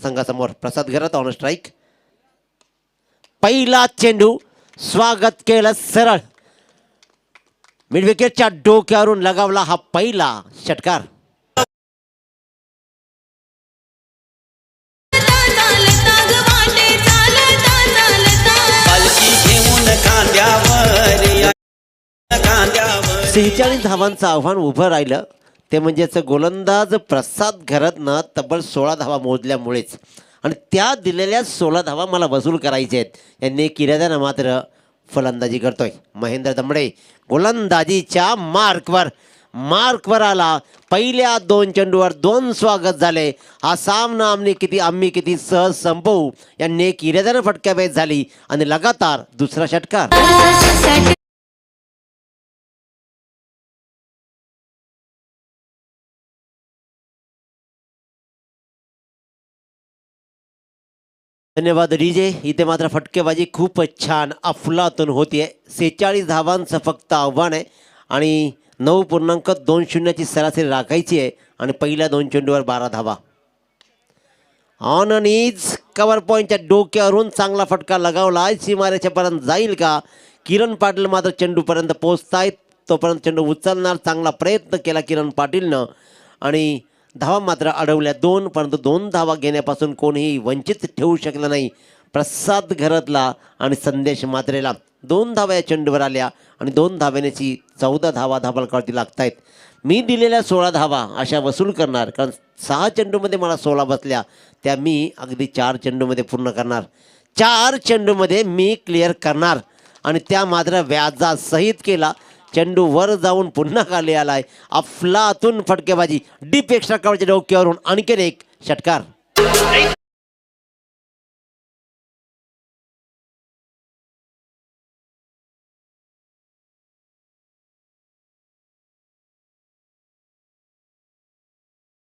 संघासमोर. Prasad Gharat on strike. पहिला चेंडू स्वागत केलं सरळ. मिड विकेटच्या डोक्यावरून लगावला हा पहिला षटकार. कांद्यावर 46 धावांचं आव्हान उभं राहिलं ते म्हणजेच गोलंदाज प्रसाद घरतनं तब्बल 16 धावा मोजल्यामुळेच, आणि त्या दिलेल्या 16 धावा मला वसूल करायचे आहेत. यांनी किराद्यानं मात्र फलंदाजी करतोय. महेंद्र दमडे गोलंदाजीच्या मार्कवर आला. पहिल्या 2 चेंडूवर 2 स्वागत झाले. हा सामना आम्ही किती सहज संपवू यांनी किराद्यानं फटक्याबेत झाली आणि लगातार दुसरा षटकार. धन्यवाद डीजे. इथे मात्र फटकेबाजी खूपच छान अफलातून होतीये. 46 धावांचं फक्त आव्हान आहे आणि 9.20 सरासरी राखायची आहे आणि पहिल्या 2 चेंडूवर 12 धावा. ऑन नीज कव्हर पॉईंटच्या डोक्यावरून चांगला फटका लगावला. सीमारेच्या पर्यंत जाईल का? किरण पाटील मात्र चेंडूपर्यंत पोहोचतायत. तोपर्यंत चेंडू उचलणार. चांगला प्रयत्न केला किरण पाटीलनं आणि धावा मात्र अडवल्या 2, परंतु 2 धावा घेण्यापासून कोणीही वंचित ठेवू शकलं नाही. प्रसाद घरतला आणि संदेश मात्रेला 2 धावा या चेंडूवर आल्या आणि 2 धाव्याची 14 धावा धाबलकावरती लागतायत. मी दिलेल्या 16 धावा अशा वसूल करणार, कारण 6 चेंडूमध्ये मला 16 बसल्या, त्या मी अगदी 4 चेंडूमध्ये पूर्ण करणार. 4 चेंडूमध्ये मी क्लिअर करणार आणि त्या मात्र व्याजासहित केला. चेंडू वर जाऊन पुन्हा खाली आलाय. अफलातून फटकेबाजी. डीप एक्स्ट्रा कव्हरच्या डोक्यावरून आणखीन एक षटकार.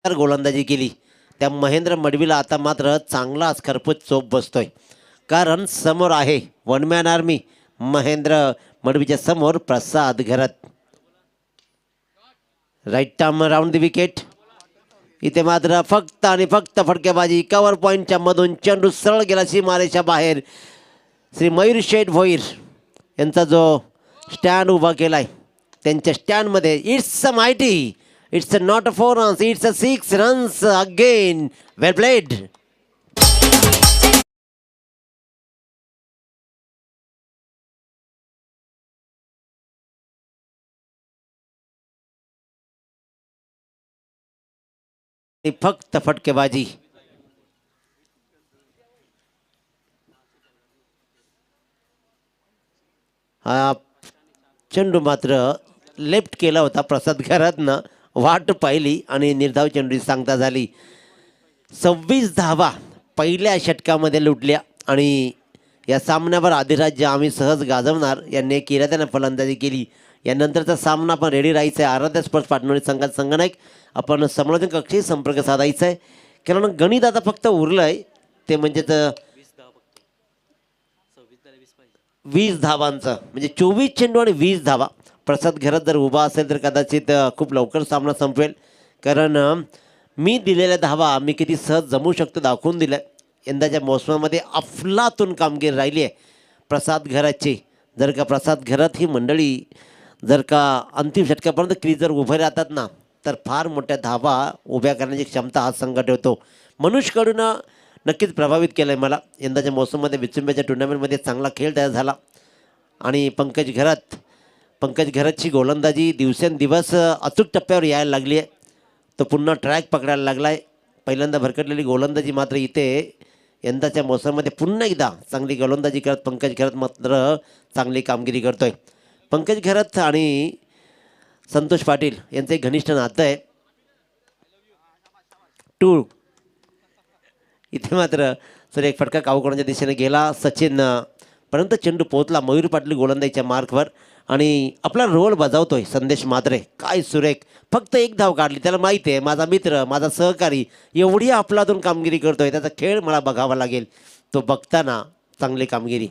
गोलंदाजी केली त्या महेंद्र मडवीला आता मात्र चांगलाच खरपूस चोप बसतोय, कारण समोर आहे वन मॅन आर्मी. महेंद्र मडवीच्या समोर Prasad Gharat. Right arm round the wicket. इथे मात्र फक्त आणि फक्त फटकेबाजी. कव्हर पॉईंटच्या मधून चेंडू सरळ गेला सीमारेच्या बाहेर. श्री मयूर शेठ भोईर यांचा जो स्टँड उभा केलाय, त्यांच्या स्टँडमध्ये it's a mighty, it's a not a 4 runs, it's a 6 runs again. Well played. फक्त फटकेबाजी. हा चेंडू मात्र लेफ्ट केला होता प्रसाद घरातनं. वाट पाहिली आणि निर्धाव चेंडूची सांगता झाली. 26 धावा पहिल्या षटकामध्ये लुटल्या आणि या सामन्यावर अधिराज्य आम्ही सहज गाजवणार यांनी किराद्यानं फलंदाजी केली. यानंतरचा सामना आपण रेडी राहायचा आहे. आराध्य स्पर्श पाटणवणी संघात संघनायक आपण समालोचन कक्षी संपर्क साधायचा आहे, कारण गणित आता फक्त उरलं आहे ते म्हणजेच 20 धावांचं, म्हणजे 24 चेंडू आणि 20 धावा. प्रसाद घरात जर उभा असेल तर कदाचित खूप लवकर सामना संपवेल, कारण मी दिलेल्या धावा मी किती सहज जमू शकतो दाखवून दिलं. यंदाच्या मोसमामध्ये अफलातून कामगिरी राहिली आहे प्रसाद घराची. जर का प्रसाद घरात ही मंडळी जर का अंतिम षटकापर्यंत क्रीजर उभे राहतात ना, तर फार मोठ्या धावा उभ्या करण्याची क्षमता हा संघ ठेवतो. मनुष्यकडून नक्कीच प्रभावित केलं आहे मला. यंदाच्या मोसममध्ये विचुंब्याच्या टुर्नामेंटमध्ये चांगला खेळ तयार झाला आणि पंकज घरतची गोलंदाजी दिवसेंदिवस अचूक टप्प्यावर यायला लागली आहे. तो पुन्हा ट्रॅक पकडायला लागला आहे. पहिल्यांदा भरकटलेली गोलंदाजी मात्र इथे यंदाच्या मोसममध्ये पुन्हा एकदा चांगली गोलंदाजी करत पंकज घरत मात्र चांगली कामगिरी करतोय. पंकज घरत आणि संतोष पाटील यांचं एक घनिष्ठ नातं आहे. इथे मात्र सर एक फटका काऊकोणाच्या दिशेने गेला. सचिन परंतु चेंडू पोहोचला मयूर पाटील गोलंदाजीच्या मार्कवर आणि आपला रोल बजावतोय संदेश मात्रे. काय सुरेख. फक्त 1 धाव काढली. त्याला माहिती आहे माझा मित्र माझा सहकारी एवढी अफलातून कामगिरी करतोय, त्याचा खेळ मला बघावा लागेल. तो बघताना चांगली कामगिरी.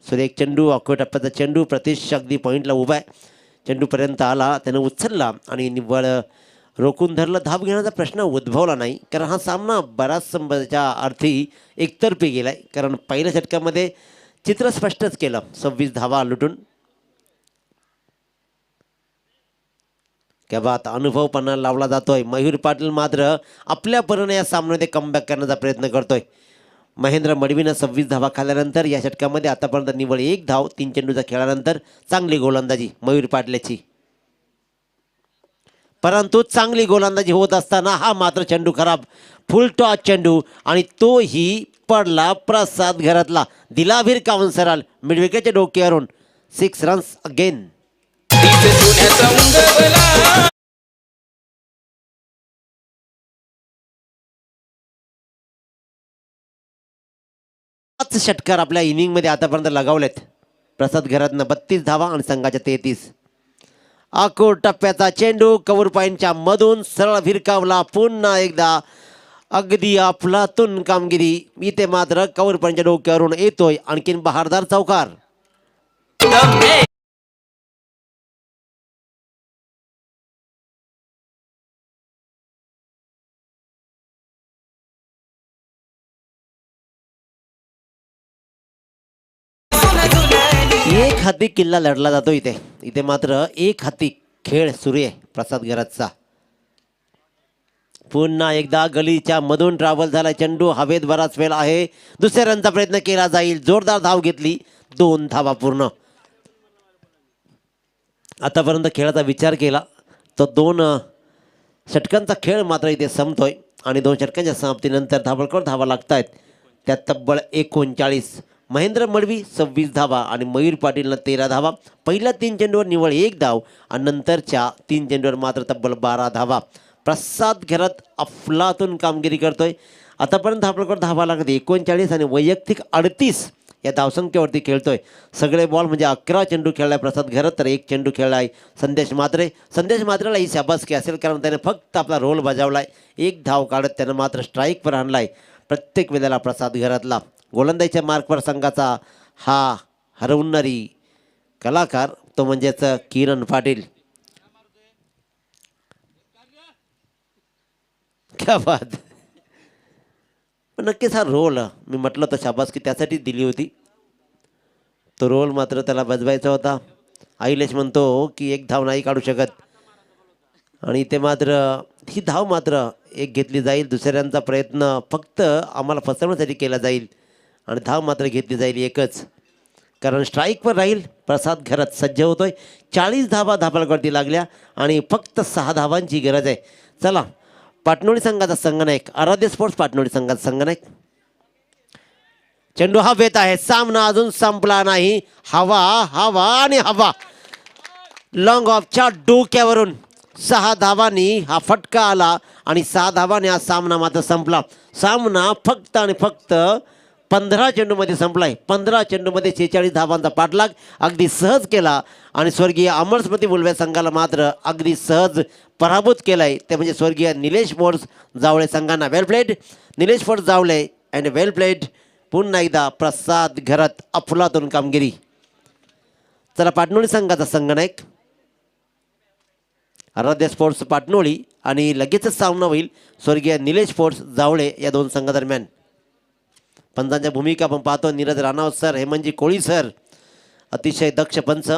सुरेख चेंडू अख्खो टप्प्याचा चेंडू. प्रतीश अगदी पॉईंटला उभा आहे. चेंडूपर्यंत आला, त्यानं उचलला आणि निव्वळ रोखून धरलं, धाव घेण्याचा प्रश्न उद्भवला नाही, कारण हा सामना बराच संबंधाच्या अर्थी एकतर्फी गेलाय. कारण पहिल्या षटकामध्ये चित्र स्पष्टच केलं, 26 धावा लुटून. किंवा आता अनुभव पणा लावला जातोय. मयूर पाटील मात्र आपल्या परीने या सामन्यामध्ये कमबॅक करण्याचा प्रयत्न करतोय. महेंद्र मडवीनं 26 धावा खाल्ल्यानंतर या षटकामध्ये आतापर्यंत निव्वळ 1 धाव 3 चेंडूचा खेळल्यानंतर चांगली गोलंदाजी मयूर पाटलाची. परंतु चांगली गोलंदाजी होत असताना हा मात्र चेंडू खराब, फुल टॉस चेंडू, आणि तोही पडला प्रसाद घरातला. दिला भिरकावून सरळ मिडविकेटच्या डोक्यावरून. 6 रन्स अगेन. पाच षटकार आपल्या इनिंगमध्ये आतापर्यंत लगावलेत. प्रसाद घरातनं 32 धावा आणि संघाच्या 33. आखूड टप्प्याचा चेंडू कव्हर पॉईंटच्या मधून सरळ भिरकावला. पुन्हा एकदा अगदी अफलातून कामगिरी. इथे मात्र कव्हर पॉईंटच्या डोक्यावरून येतोय आणखीन बहारदार चौकार. एक हाती किल्ला लढला जातो. इथे मात्र एक हाती खेळ सुरू आहे प्रसाद घरातचा. पुन्हा एकदा गलीच्या मधून ट्रॅव्हल झाला चेंडू हवेत बराच वेळ आहे. दुसऱ्या रनचा प्रयत्न केला जाईल. जोरदार धाव घेतली. 2 धावा पूर्ण. आतापर्यंत खेळाचा विचार केला तर 2 षटकांचा खेळ मात्र इथे संपतोय आणि 2 षटकांच्या समाप्तीनंतर धावळकर धावा लागत आहेत. त्यात तब्बल 39. महेंद्र मडवी 26 धावा आणि मयूर पाटीलनं 13 धावा. पहिल्या 3 चेंडूवर निव्वळ 1 धाव आणि नंतरच्या 3 चेंडूवर मात्र तब्बल 12 धावा. प्रसाद घरात अफलातून कामगिरी करतोय. आतापर्यंत धावळकर धावा लागत 39 आणि वैयक्तिक 38 या धावसंख्येवरती खेळतोय. सगळे बॉल म्हणजे 11 चेंडू खेळलाय प्रसाद घरात, तर 1 चेंडू खेळलाय संदेश म्हात्रे. संदेश म्हात्रेला ही शाबासकी असेल, कारण त्याने फक्त आपला रोल बजावलाय. 1 धाव काढत त्यानं मात्र स्ट्राईकवर आणलाय प्रत्येक वेळेला प्रसाद घरातला. गोलंदाजीच्या मार्कवर संघाचा हा हरवणारी कलाकार तो म्हणजेच किरण पाटील. क्या बात. नक्कीच हा रोल मी म्हटलं तर शाबासकी त्यासाठी दिली होती. तो रोल मात्र त्याला बजवायचा होता. आईलेश म्हणतो की 1 धाव नाही काढू शकत आणि ते मात्र ही धाव मात्र 1 घेतली जाईल. दुसऱ्यांचा प्रयत्न फक्त आम्हाला फसवण्यासाठी केला जाईल आणि धाव मात्र घेतली जाईल 1च, कारण स्ट्राईकवर राहील. प्रसाद घरात सज्ज होतोय. 40 धावा धाबाळकडती लागल्या आणि फक्त 6 धावांची गरज आहे. चला, पाटणोळी संघाचा संघनायक, आराध्य स्पोर्ट्स पाटणोळी संघाचा संघनायक. चेंडू हवेत आहे. सामना अजून संपला नाही. हवा हवा आणि हवा. लॉंग ऑफच्या डोक्यावरून 6 धावांनी हा फटका आला आणि 6 धावांनी हा सामना मात्र संपला. सामना फक्त आणि फक्त 15 चेंडूमध्ये संपलाय. 15 चेंडूमध्ये 46 धावांचा पाठलाग अगदी सहज केला आणि स्वर्गीय अमर स्मृती मुलवे संघाला मात्र अगदी सहज पराभूत केलाय. ते म्हणजे स्वर्गीय निलेश मोर्स जावळे संघांना. Well played Nilesh Mors Javale and well played. पुन्हा एकदा प्रसाद घरात अफलातून कामगिरी. चला, पाटणोळी संघाचा संघनायक आराध्य स्पोर्ट्स पाटणोळी आणि लगेचच सामना होईल स्वर्गीय निलेश स्पोर्ट्स जावळे या 2 संघादरम्यान. पंचांच्या भूमिका आपण पाहतो. नीरज राणावत सर, हेमंतजी कोळी सर, अतिशय दक्ष पंच.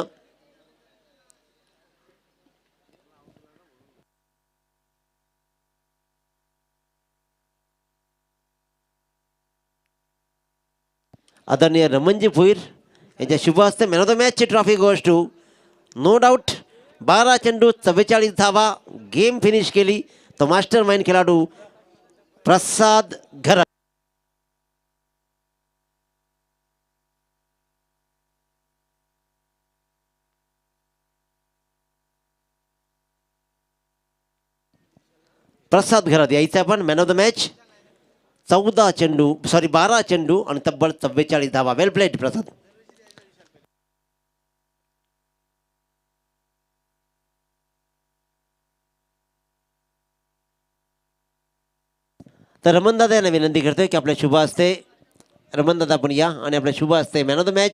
आदरणीय रमणजी भुईर यांच्या शुभ हस्ते मॅन ऑफ द मॅचची trophy goes to no doubt 12 चेंडू 44 धावा गेम फिनिश केली तो मास्टर माइंड खेळाडू प्रसाद घरात. प्रसाद घरात यायचं आपण मॅन ऑफ द मॅच. 12 चेंडू आणि तब्बल 44 धावा. वेल प्लेड प्रसाद. तर रमणदादा यांना विनंती करतोय की आपल्या शुभ हस्ते रमणदादा आपण या आणि आपल्या शुभ हस्ते मॅन ऑफ द मॅच